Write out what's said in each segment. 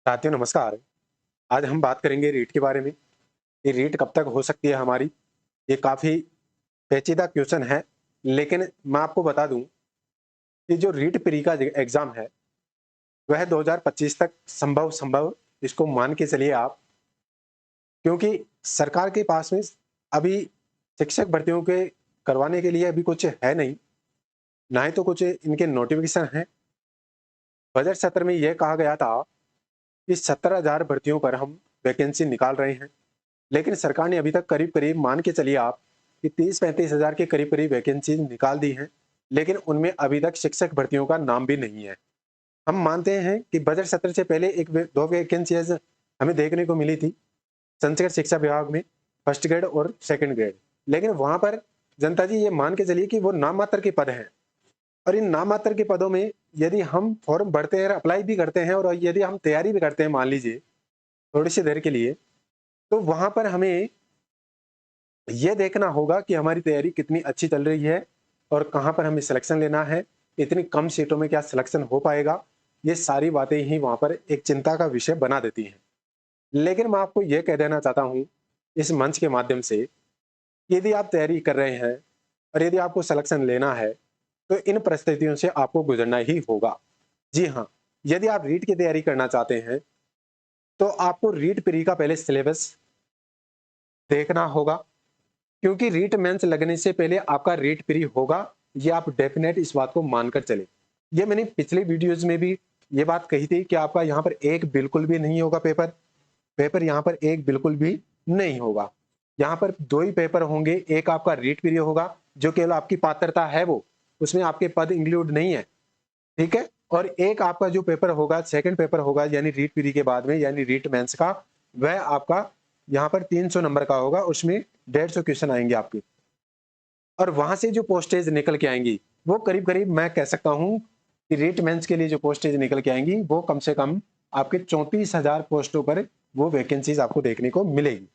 साथियों नमस्कार। आज हम बात करेंगे रीट के बारे में। ये रीट कब तक हो सकती है हमारी? ये काफ़ी पेचीदा क्वेश्चन है, लेकिन मैं आपको बता दूं कि जो रीट प्री का एग्ज़ाम है, वह 2025 तक संभव संभव इसको मान के चलिए आप, क्योंकि सरकार के पास में अभी शिक्षक भर्तियों के करवाने के लिए अभी कुछ है नहीं, ना ही तो कुछ इनके नोटिफ़िकेशन हैं। बजट सत्र में यह कहा गया था कि 17,000 भर्तियों पर हम वैकेंसी निकाल रहे हैं। लेकिन सरकार ने अभी तक करीब-करीब मान के चलिए आप कि 30-35 हज़ार के करीब-करीब वैकेंसी निकाल दी हैं, लेकिन उनमें अभी तक शिक्षक भर्तियों का नाम भी नहीं है। हम मानते हैं कि बजट सत्र से पहले 2 वैकेंसीज़ हमें देखने को मिली थी, संस्कृत शिक्षा विभाग में, फर्स्ट ग्रेड और सेकंड ग्रेड। लेकिन वहाँ पर जनता जी ये मान के चलिए कि वो नाम मात्र के पद हैं, और इन नाम मात्र के पदों में यदि हम फॉर्म भरते हैं, अप्लाई भी करते हैं और यदि हम तैयारी भी करते हैं मान लीजिए, थोड़ी-सी देर के लिए, तो वहाँ पर हमें ये देखना होगा कि हमारी तैयारी कितनी अच्छी चल रही है और कहाँ पर हमें सिलेक्शन लेना है, इतनी कम सीटों में क्या सिलेक्शन हो पाएगा, ये सारी बातें ही वहाँ पर एक चिंता का विषय बना देती हैं। लेकिन मैं आपको ये कह देना चाहता हूँ, इस मंच के माध्यम से, यदि आप तैयारी कर रहे हैं और यदि आपको सिलेक्शन लेना है, तो इन परिस्थितियों से आपको गुज़रना ही होगा। जी हाँ, यदि आप रीट की तैयारी करना चाहते हैं, तो आपको रीट प्री का पहले सिलेबस देखना होगा। क्योंकि रीट मेंस लगने से पहले आपका रीट प्री होगा, ये आप डेफिनेट इस बात को मानकर चलें। ये मैंने पिछली वीडियोज़ में भी ये बात कही थी कि आपका यहाँ पर एक बिल्कुल भी नहीं होगा पेपर। पेपर यहाँ पर एक बिल्कुल भी नहीं होगा। यहाँ पर 2 ही पेपर होंगे, एक आपका रीट प्री होगा, जो केवल आपकी पात्रता है वो, उसमें आपके पद इंक्लूड नहीं है, ठीक है? और एक आपका जो पेपर होगा, सेकंड पेपर होगा यानी रीट प्री के बाद में यानी रीट मेंस का, वह आपका यहाँ पर 300 नंबर का होगा, उसमें 150 क्वेश्चन आएँगे आपके। और वहां से जो पोस्टेज निकल के आएंगी वो करीब करीब मैं कह सकता हूं कि रीट मेंस के लिए जो पोस्टेज निकल के आएंगी वो कम से कम आपके 34,000 पोस्टों पर वो वैकेंसीज आपको देखने को मिलेगी।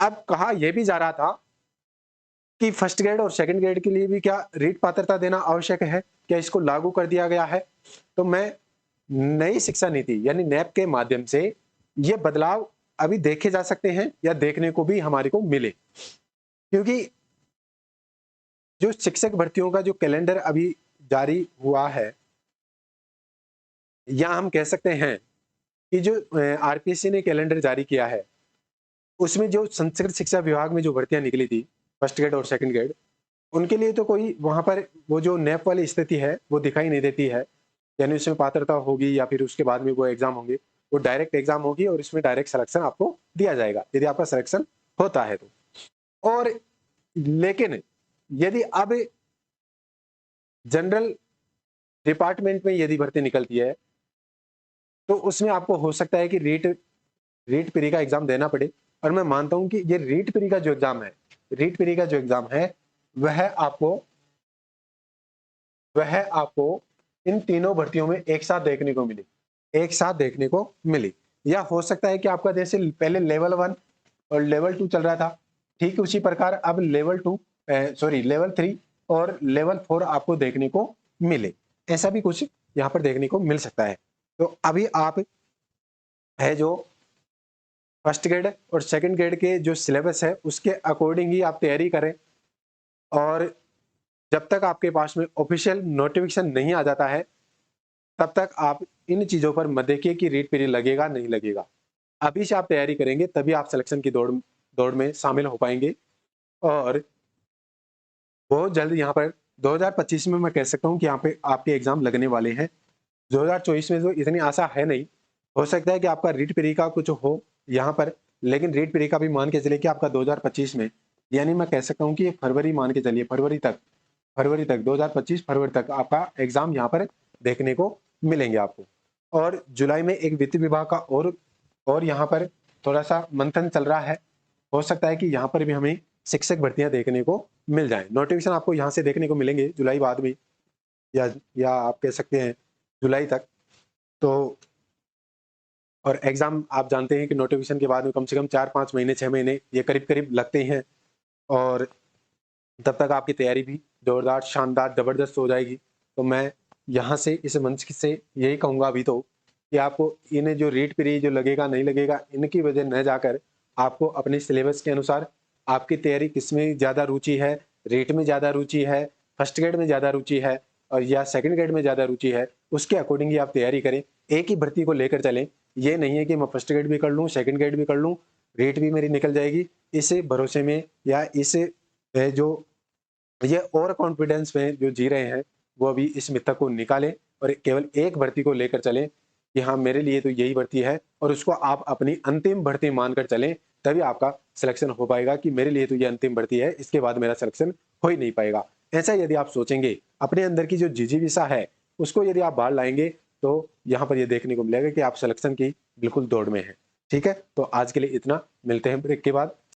अब कहा यह भी जा रहा था कि फर्स्ट ग्रेड और सेकंड ग्रेड के लिए भी क्या रीट पात्रता देना आवश्यक है, क्या इसको लागू कर दिया गया है? तो मैं नई शिक्षा नीति यानी नैप के माध्यम से ये बदलाव अभी देखे जा सकते हैं या देखने को भी हमारे को मिले, क्योंकि जो शिक्षक भर्तियों का जो कैलेंडर अभी जारी हुआ है, या हम कह सकते हैं कि जो आरपीएससी ने कैलेंडर जारी किया है, उसमें जो संस्कृत शिक्षा विभाग में जो भर्तियां निकली थी, फर्स्ट ग्रेड और सेकंड ग्रेड, उनके लिए तो कोई वहां पर वो जो नैप वाली स्थिति है वो दिखाई नहीं देती है। यानी उसमें पात्रता होगी या फिर उसके बाद में वो एग्जाम होंगे, वो डायरेक्ट एग्जाम होगी और इसमें डायरेक्ट सिलेक्शन आपको दिया जाएगा यदि आपका सिलेक्शन होता है तो। और लेकिन यदि अब जनरल डिपार्टमेंट में यदि भर्ती निकलती है, तो उसमें आपको हो सकता है कि रीट रीट प्री का एग्जाम देना पड़े। और मैं मानता हूं कि ये रीट प्री का जो एग्जाम है, रीट प्री का जो एग्जाम है, वह आपको वह आपको इन तीनों भर्तियों में एक साथ देखने को मिली, एक साथ देखने को मिली। या हो सकता है कि आपका जैसे पहले लेवल 1 और लेवल 2 चल रहा था, ठीक उसी प्रकार अब लेवल 3 और लेवल 4 आपको देखने को मिले। ऐसा भी कुछ यहाँ पर देखने को मिल सकता है। तो अभी आप है जो फर्स्ट ग्रेड और सेकंड ग्रेड के जो सिलेबस है उसके अकॉर्डिंग ही आप तैयारी करें। और जब तक आपके पास में ऑफिशियल नोटिफिकेशन नहीं आ जाता है, तब तक आप इन चीज़ों पर मत देखिए कि रीट पीरियड लगेगा नहीं लगेगा। अभी से आप तैयारी करेंगे तभी आप सिलेक्शन की दौड़ दौड़ में शामिल हो पाएंगे। और बहुत जल्द यहाँ पर 2025 में मैं कह सकता हूँ कि यहाँ पे आपके एग्जाम लगने वाले हैं। 2024 में तो इतनी आशा है नहीं। हो सकता है कि आपका रीट प्री का कुछ हो यहाँ पर, लेकिन रीट प्री का भी मान के चलिए कि आपका 2025 में, यानी मैं कह सकता हूँ कि फरवरी मान के चलिए, फरवरी तक 2025 फरवरी तक आपका एग्जाम यहाँ पर देखने को मिलेंगे आपको। और जुलाई में एक वित्त विभाग का और यहाँ पर थोड़ा सा मंथन चल रहा है। हो सकता है कि यहाँ पर भी हमें शिक्षक भर्तियां देखने को मिल जाएं। नोटिफिकेशन आपको यहाँ से देखने को मिलेंगे जुलाई बाद में, या आप कह सकते हैं जुलाई तक। तो और एग्जाम आप जानते हैं कि नोटिफिकेशन के बाद में कम से कम 4-5 महीने 6 महीने ये करीब-करीब लगते हैं। और तब तक आपकी तैयारी भी जोरदार, शानदार, ज़बरदस्त हो जाएगी। तो मैं यहाँ से इस मंच से यही कहूँगा अभी तो कि आपको इन्हें जो रीट पीरियड जो लगेगा नहीं लगेगा इनकी वजह न जाकर आपको अपने सिलेबस के अनुसार आपकी तैयारी किसमें ज़्यादा रुचि है, रीट में ज़्यादा रुचि है, फर्स्ट ग्रेड में ज़्यादा रुचि है और या सेकंड ग्रेड में ज़्यादा रुचि है, उसके अकॉर्डिंग ही आप तैयारी करें। एक ही भर्ती को लेकर चलें। ये नहीं है कि मैं फर्स्ट ग्रेड भी कर लूँ, सेकंड ग्रेड भी कर लूँ, रीट भी मेरी निकल जाएगी। इस भरोसे में या इस जो ये ओवर कॉन्फिडेंस में जो जी रहे हैं, वो अभी इस मिथक को निकालें और केवल एक भर्ती को लेकर चलें कि हाँ, मेरे लिए तो यही भर्ती है और उसको आप अपनी अंतिम भर्ती मानकर चलें, तभी आपका सिलेक्शन हो पाएगा कि मेरे लिए तो ये अंतिम भर्ती है, इसके बाद मेरा सिलेक्शन हो ही नहीं पाएगा। ऐसा यदि आप सोचेंगे, अपने अंदर की जो जिजीविषा है, उसको यदि आप बाहर लाएँगे, तो यहाँ पर ये देखने को मिलेगा कि आप सिलेक्शन की बिल्कुल दौड़ में हैं। ठीक है? तो आज के लिए इतना, मिलते हैं ब्रेक के बाद।